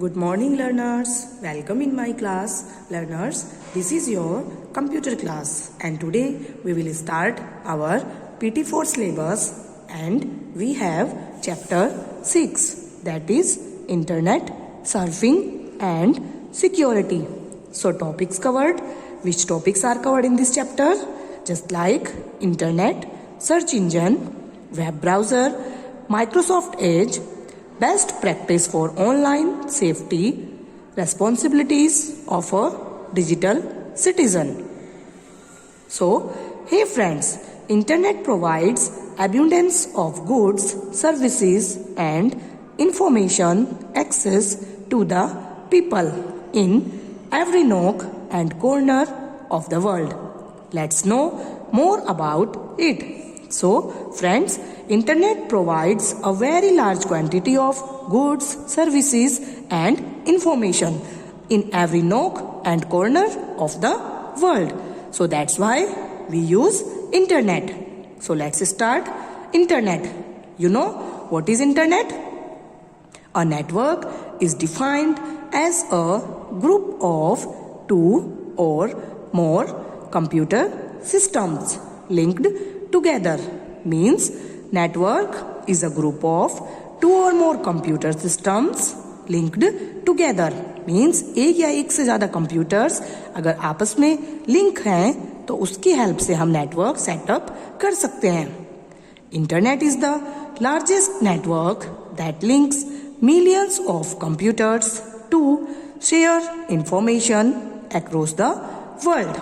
Good morning, learners. Welcome in my class. Learners, this is your computer class, and today we will start our PT4 syllabus, and we have chapter 6, that is Internet, Surfing and Security. So topics covered. Which topics are covered in this chapter? Just like Internet, search engine, web browser, Microsoft Edge, best practice for online safety, responsibilities of a digital citizen. So, hey friends, Internet provides abundance of goods, services and information access to the people in every nook and corner of the world. Let's know more about it. So, friends, Internet provides a very large quantity of goods, services and information in every nook and corner of the world. So that's why we use Internet. So let's start. Internet. You know what is Internet? A network is defined as a group of two or more computer systems linked together. Means network is a group of two or more computer systems linked together. Means एक या एक से ज़्यादा computers अगर आपस में link हैं तो उसकी हेल्प से हम नेटवर्क सेटअप कर सकते हैं. Internet is the largest network that links millions of computers to share information across the world.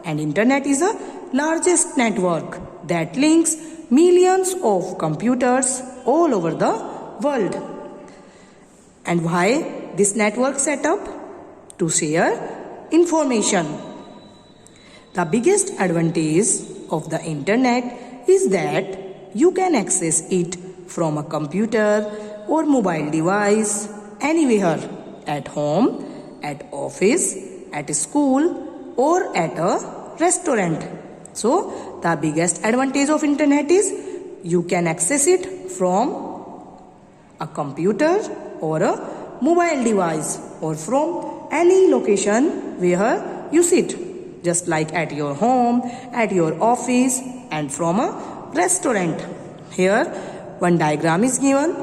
And internet is the largest network that links millions of computers all over the world. And why this network setup? To share information. The biggest advantage of the internet is that you can access it from a computer or mobile device anywhere, at home, at office, at school or at a restaurant. So the biggest advantage of internet is you can access it from a computer or a mobile device or from any location where you sit, just like at your home, at your office and from a restaurant. Here one diagram is given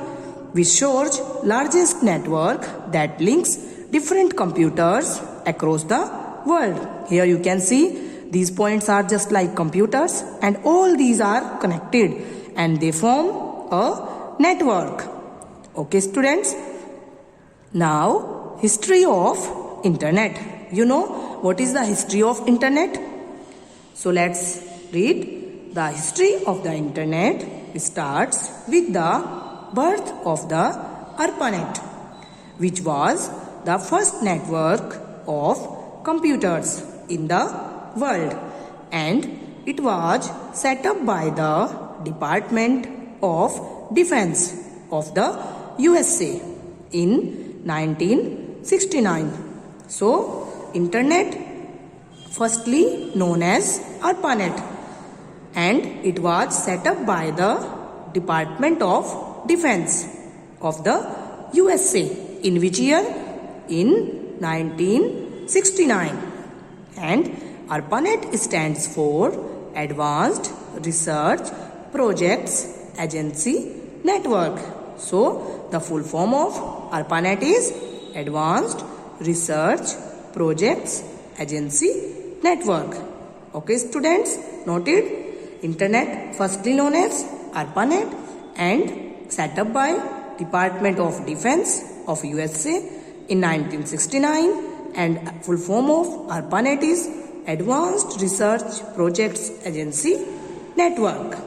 which shows largest network that links different computers across the world. Here you can see these points are just like computers and all these are connected and they form a network. Okay students, now history of internet. You know what is the history of internet? So let's read. The history of the internet starts with the birth of the ARPANET, which was the first network of computers in the world, and it was set up by the Department of Defense of the USA in 1969. So, internet firstly known as ARPANET, and it was set up by the Department of Defense of the USA in which year? In 1969. And ARPANET stands for Advanced Research Projects Agency Network. So the full form of ARPANET is Advanced Research Projects Agency Network. Okay students, noted. Internet firstly known as ARPANET and set up by Department of Defense of USA in 1969, and full form of ARPANET is Advanced Research Projects Agency Network.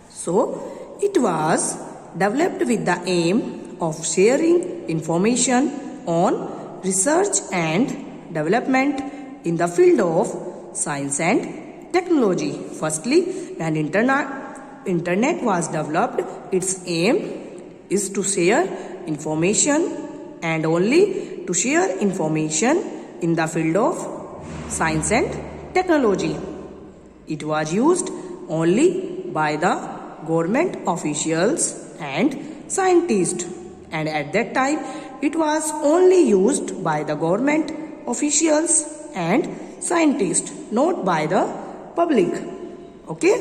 So it was developed with the aim of sharing information on research and development in the field of science and technology. Firstly, when Internet was developed, its aim is to share information and only to share information in the field of science and technology. It was used only by the government officials and scientists, and at that time it was only used by the government officials and scientists, not by the public. Okay?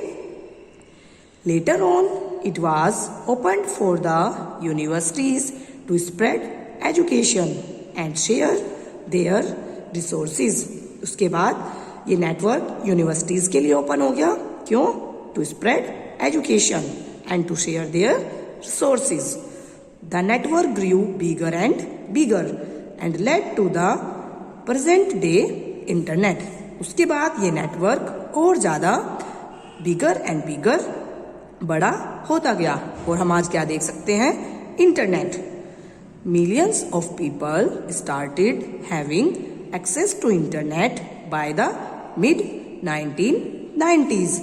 Later on, it was opened for the universities to spread education and share their resources. उसके बाद ये network universities के लिए open हो गया. क्यों? To spread education and to share their resources. The network grew bigger and led to the present day internet. उसके बाद ये नेटवर्क और ज़्यादा बिगर बड़ा होता गया और हम आज क्या देख सकते हैं? Internet. Millions of people started having access to internet by the mid 1990s.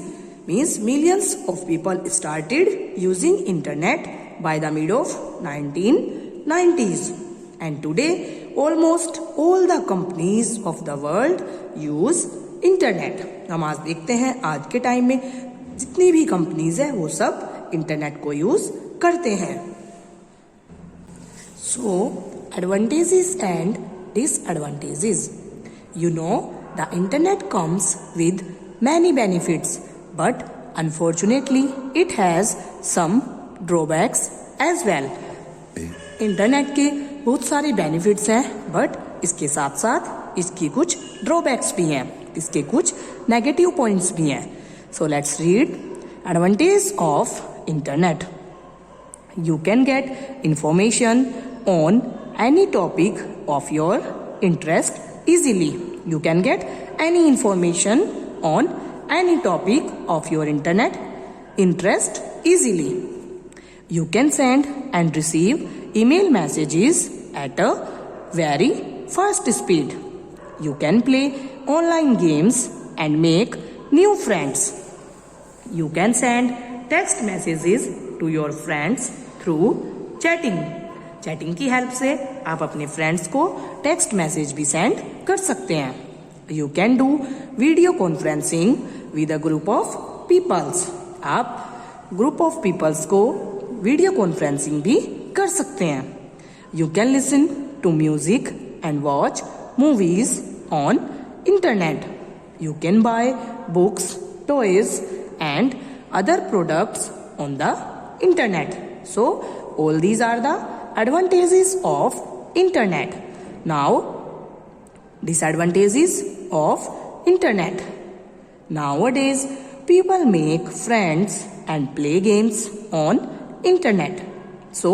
Means millions of people started using internet by the mid of 1990s, and today almost all the companies of the world use internet. हम आज देखते हैं आज के time में जितनी भी companies है वो सब इंटरनेट को यूज करते हैं. So advantages and disadvantages. You know, the internet comes with many benefits, but unfortunately it has some drawbacks as well. Internet के बहुत सारे बेनिफिट्स हैं, बट इसके साथ साथ इसकी कुछ ड्रॉबैक्स भी हैं, इसके कुछ नेगेटिव पॉइंट्स भी हैं. So let's read advantage of internet. You can get information on any topic of your interest easily. You can get any information on any topic of your interest easily. You can send and receive email messages at a very fast speed. You can play online games and make new friends. You can send text messages to your friends through chatting. Chatting की help से आप अपने friends को text message भी send कर सकते हैं. You can do video conferencing with a group of peoples. आप ग्रुप ऑफ पीपल्स को वीडियो कॉन्फ्रेंसिंग भी कर सकते हैं. You can listen to music and watch movies on internet. You can buy books, toys and other products on the internet. So all these are the advantages of internet. Now disadvantages of internet. Nowadays people make friends and play games on internet, so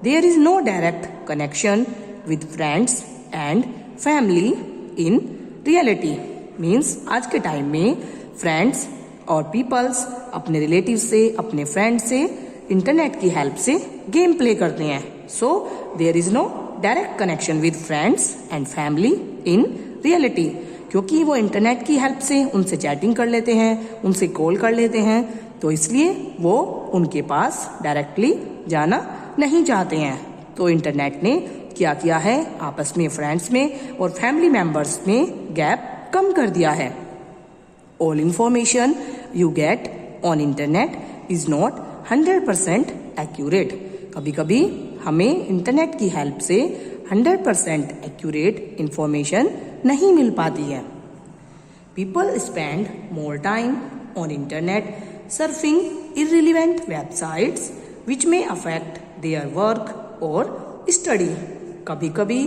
there is no direct connection with friends and family in reality. Means आज के time में friends और peoples अपने relative से, अपने friend से internet की help से गेम प्ले करते हैं. So there is no direct connection with friends and family in reality. क्योंकि वो इंटरनेट की हेल्प से उनसे चैटिंग कर लेते हैं, उनसे कॉल कर लेते हैं, तो इसलिए वो उनके पास डायरेक्टली जाना नहीं चाहते हैं. तो इंटरनेट ने क्या किया है, आपस में फ्रेंड्स में और फैमिली मेंबर्स में गैप कम कर दिया है. All information you get on internet is not 100% accurate. कभी कभी हमें इंटरनेट की हेल्प से 100% एक्यूरेट इंफॉर्मेशन नहीं मिल पाती है. People spend more time on internet surfing irrelevant websites which में अफेक्ट देयर वर्क और स्टडी. कभी कभी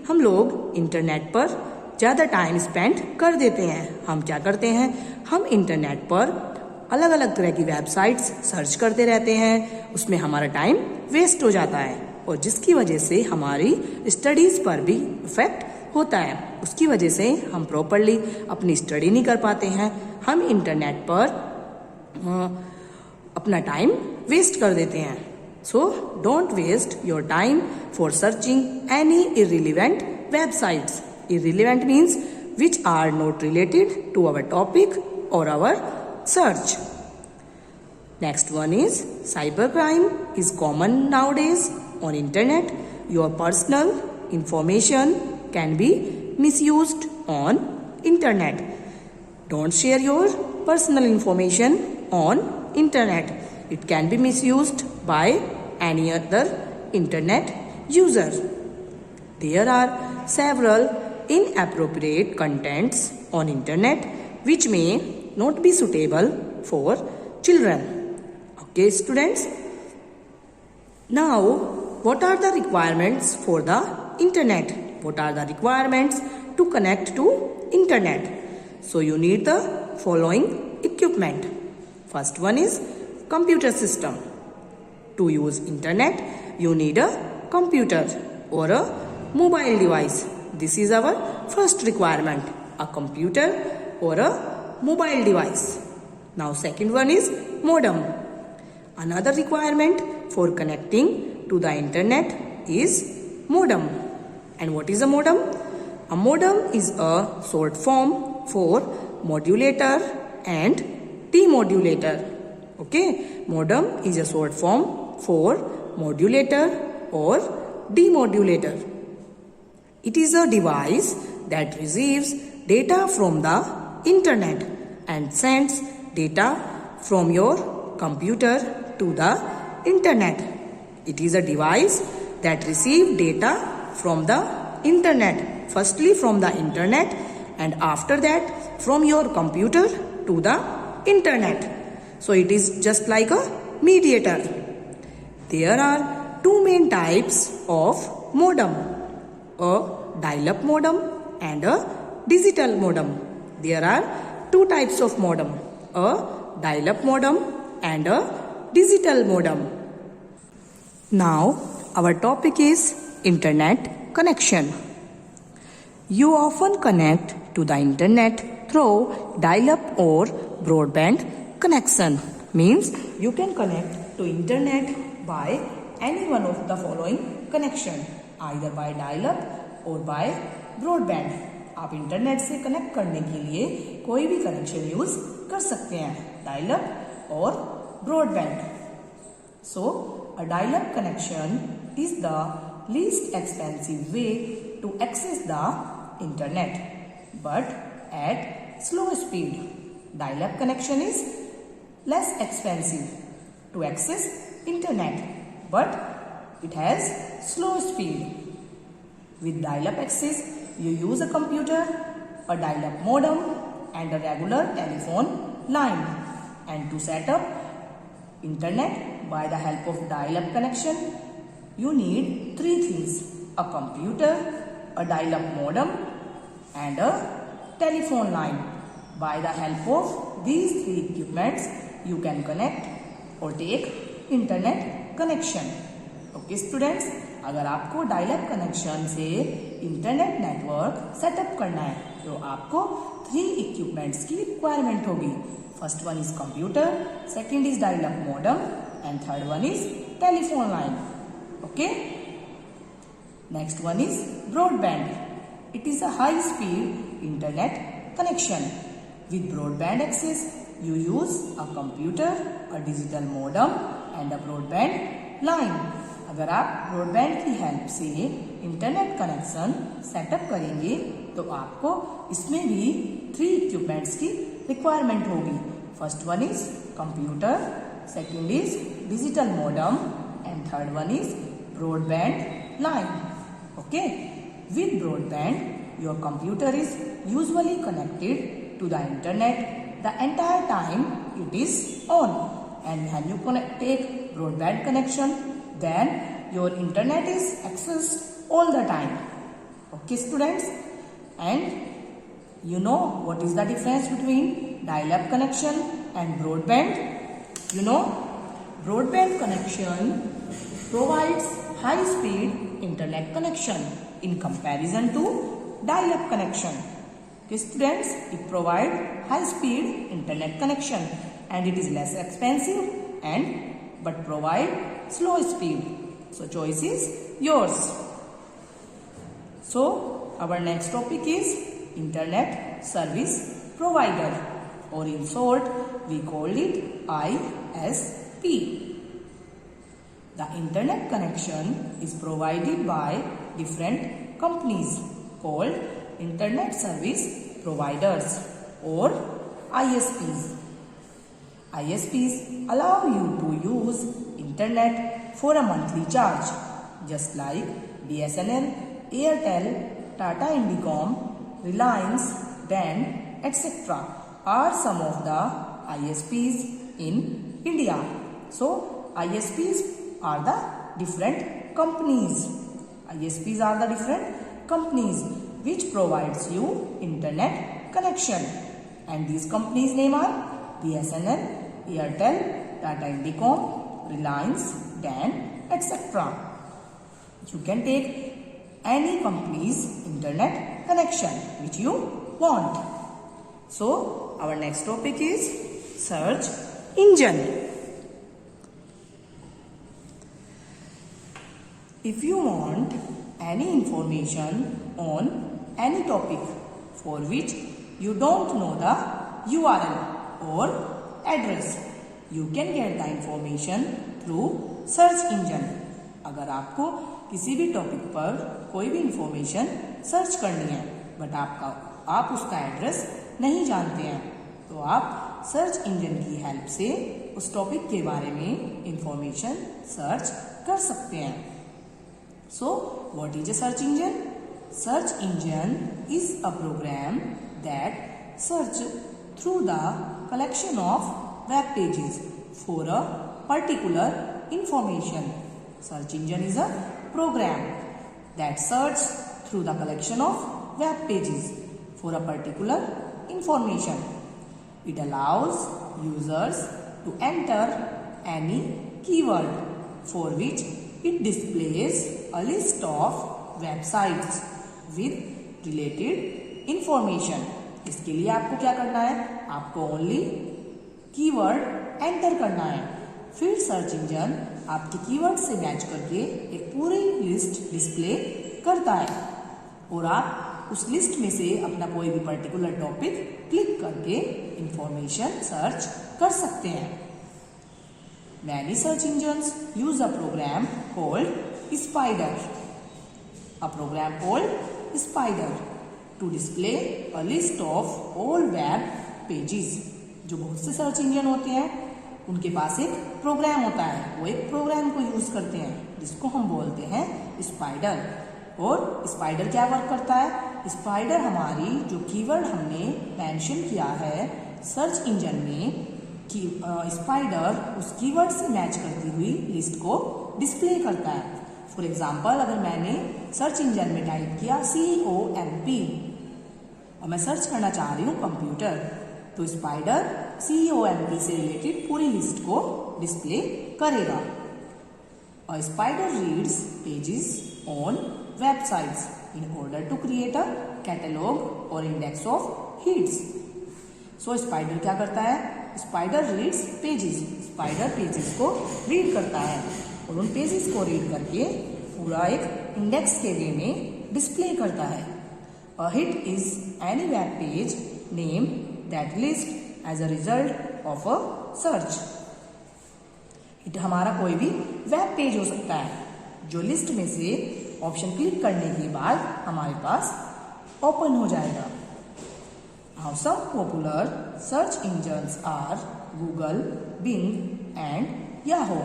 हम लोग इंटरनेट पर ज़्यादा टाइम स्पेंड कर देते हैं. हम क्या करते हैं, हम इंटरनेट पर अलग अलग तरह की वेबसाइट्स सर्च करते रहते हैं, उसमें हमारा टाइम वेस्ट हो जाता है और जिसकी वजह से हमारी स्टडीज़ पर भी इफेक्ट होता है. उसकी वजह से हम प्रॉपरली अपनी स्टडी नहीं कर पाते हैं. हम इंटरनेट पर अपना टाइम वेस्ट कर देते हैं. So don't waste your time for searching any irrelevant websites. Irrelevant means which are not related to our topic और our search. Next one is cybercrime is common nowadays on internet. Your personal information can be misused on internet. Don't share your personal information on internet. It can be misused by any other internet user. There are several inappropriate contents on internet which may not be suitable for children. Okay, students. Now, what are the requirements for the internet? What are the requirements to connect to internet? So you need the following equipment. First one is computer system. To use internet, you need a computer or a mobile device. This is our first requirement, a computer or a mobile device. Now second one is modem. Another requirement for connecting to the internet is modem. And what is a modem? A modem is a short form for modulator and demodulator. Okay, modem is a short form for modulator or demodulator. It is a device that receives data from the internet and sends data from your computer to the internet. It is a device that receives data from the internet. Firstly from the internet and after that from your computer to the internet. So it is just like a mediator. There are two main types of modem, a dial-up modem and a digital modem. There are two types of modem, a dial-up modem and a digital modem. Now our topic is internet connection. You often connect to the internet through dial-up or broadband connection. Means you can connect to internet by any one of the following connection, either by dial-up or by broadband. आप internet से connect करने के लिए कोई भी connection use कर सकते हैं, डायल-अप और broadband. So a dial-up connection is the least expensive way to access the internet, but at slow speed. Dial-up connection is less expensive to access internet, but it has slow speed. With dial-up access, you use a computer, a dial-up modem and a regular telephone line. And to set up internet by the help of dial-up connection, you need three things: a computer, a dial-up modem and a telephone line. By the help of these three equipments, you can connect or take internet connection. Okay students, अगर आपको dial up connection से internet network setup करना है तो आपको 3 equipments की requirement होगी. First one is computer, second is dial up modem and third one is telephone line. Okay, next one is broadband. It is a high speed internet connection. With broadband access you use a computer, a digital modem and a broadband line. अगर आप broadband की help से internet connection setup करेंगे तो आपको इसमें भी 3 equipments की रिक्वायरमेंट होगी. First one is computer, second is digital modem and third one is broadband line. Okay, with broadband your computer is usually connected to the internet the entire time it is on, and when you take broadband connection then your internet is accessed all the time. Okay students, and you know what is the difference between dial-up connection and broadband? You know, broadband connection provides high speed internet connection in comparison to dial-up connection. Okay students, it provides high speed internet connection and it is less expensive and but provide slow speed. So choice is yours. So our next topic is internet service provider, or in short we call it ISP. The internet connection is provided by different companies called internet service providers or ISPs. ISPs allow you to use internet for a monthly charge, just like BSNL, Airtel, Tata Indicom, Reliance, DAN, etc. are some of the ISPs in India. So, ISPs are the different companies. ISPs are the different companies which provides you internet connection. And these companies' name are BSNL, Airtel, Tata Indicom, Reliance, DAN, etc. You can take any company's internet connection which you want. So, our next topic is search engine. If you want any information on any topic for which you don't know the URL or address, you can get the information through search engine. अगर आपको किसी भी topic पर कोई भी information search करनी है but आप उसका एड्रेस नहीं जानते हैं, तो आप सर्च इंजन की हेल्प से उस टॉपिक के बारे में इंफॉर्मेशन सर्च कर सकते हैं. So, what is a search engine? Search engine is a program that search through the collection of web pages for a particular information. Search engine is a program that search through the collection of web pages for a particular information. It allows users to enter any keyword for which it displays a list of websites with related information. इसके लिए आपको क्या करना है? आपको only keyword enter करना है. फिर सर्च इंजन आपके कीवर्ड से मैच करके एक पूरी लिस्ट डिस्प्ले करता है और आप उस लिस्ट में से अपना कोई भी पर्टिकुलर टॉपिक क्लिक करके इंफॉर्मेशन सर्च कर सकते हैं. Many search engines use a program called Spider. A program called Spider to display a list of all web pages. जो बहुत से सर्च इंजन होते हैं उनके पास एक प्रोग्राम होता है, वो एक प्रोग्राम को यूज करते हैं जिसको हम बोलते हैं स्पाइडर. और स्पाइडर क्या वर्क करता है? स्पाइडर हमारी जो कीवर्ड हमने मेंशन किया है सर्च इंजन में, स्पाइडर उस कीवर्ड से मैच करती हुई लिस्ट को डिस्प्ले करता है. फॉर एग्जाम्पल, अगर मैंने सर्च इंजन में टाइप किया COMP और मैं सर्च करना चाह रही हूँ कंप्यूटर, तो स्पाइडर COMP से रिलेटेड पूरी लिस्ट को डिस्प्ले करेगा. A spider reads pages on websites in order to create a catalog or index of hits. So spider क्या करता है? Spider reads pages. Spider pages को रीड करता है और उन पेजेस को रीड करके पूरा एक इंडेक्स के वे में डिस्प्ले करता है. A hit is any web page name that lists as a result of a search. Hit हमारा कोई भी वेब पेज हो सकता है जो लिस्ट में से ऑप्शन क्लिक करने के बाद हमारे पास ओपन हो जाएगा. Now some popular search engines are Google, Bing and Yahoo.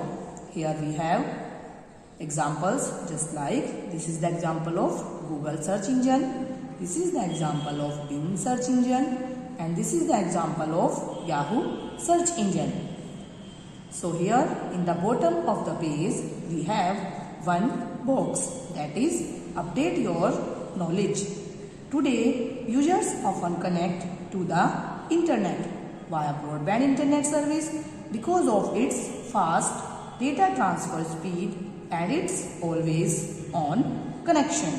Here we have examples just like this is the example of Google search engine, this is the example of Bing search engine and this is the example of Yahoo search engine. So here in the bottom of the page we have one box that is update your knowledge. Today users often connect to the internet via broadband internet service because of its fast data transfer speed and its always on connection.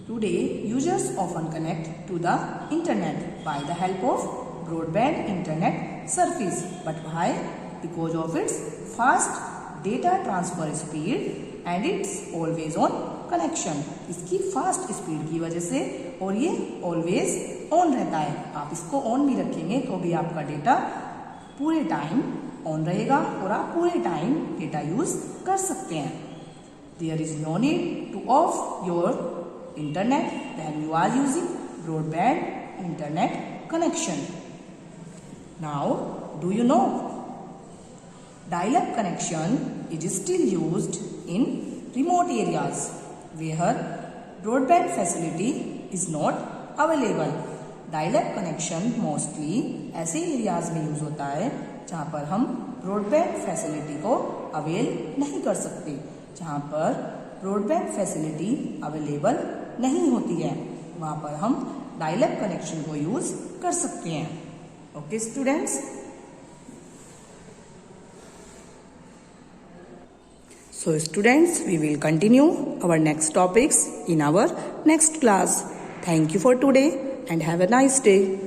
Today users often connect to the internet by the help of broadband internet service. But why? Because of its fast data transfer speed and it's always on connection. इसकी fast speed की वजह से और ये always on रहता है. आप इसको ऑन भी रखेंगे तो भी आपका डेटा पूरे टाइम ऑन रहेगा और आप पूरे टाइम डेटा यूज कर सकते हैं. There is no need to off your internet when you are using broadband internet connection. Now, do you know Dial-up connection is still used in remote areas where broadband facility is not available. Dial-up connection mostly ऐसे areas में use होता है जहाँ पर हम broadband facility को avail नहीं कर सकते, जहाँ पर ब्रॉडबैंड फैसिलिटी अवेलेबल नहीं होती है, वहाँ पर हम डायल-अप कनेक्शन को यूज कर सकते हैं. Okay students, so students, we will continue our next topics in our next class. Thank you for today and have a nice day.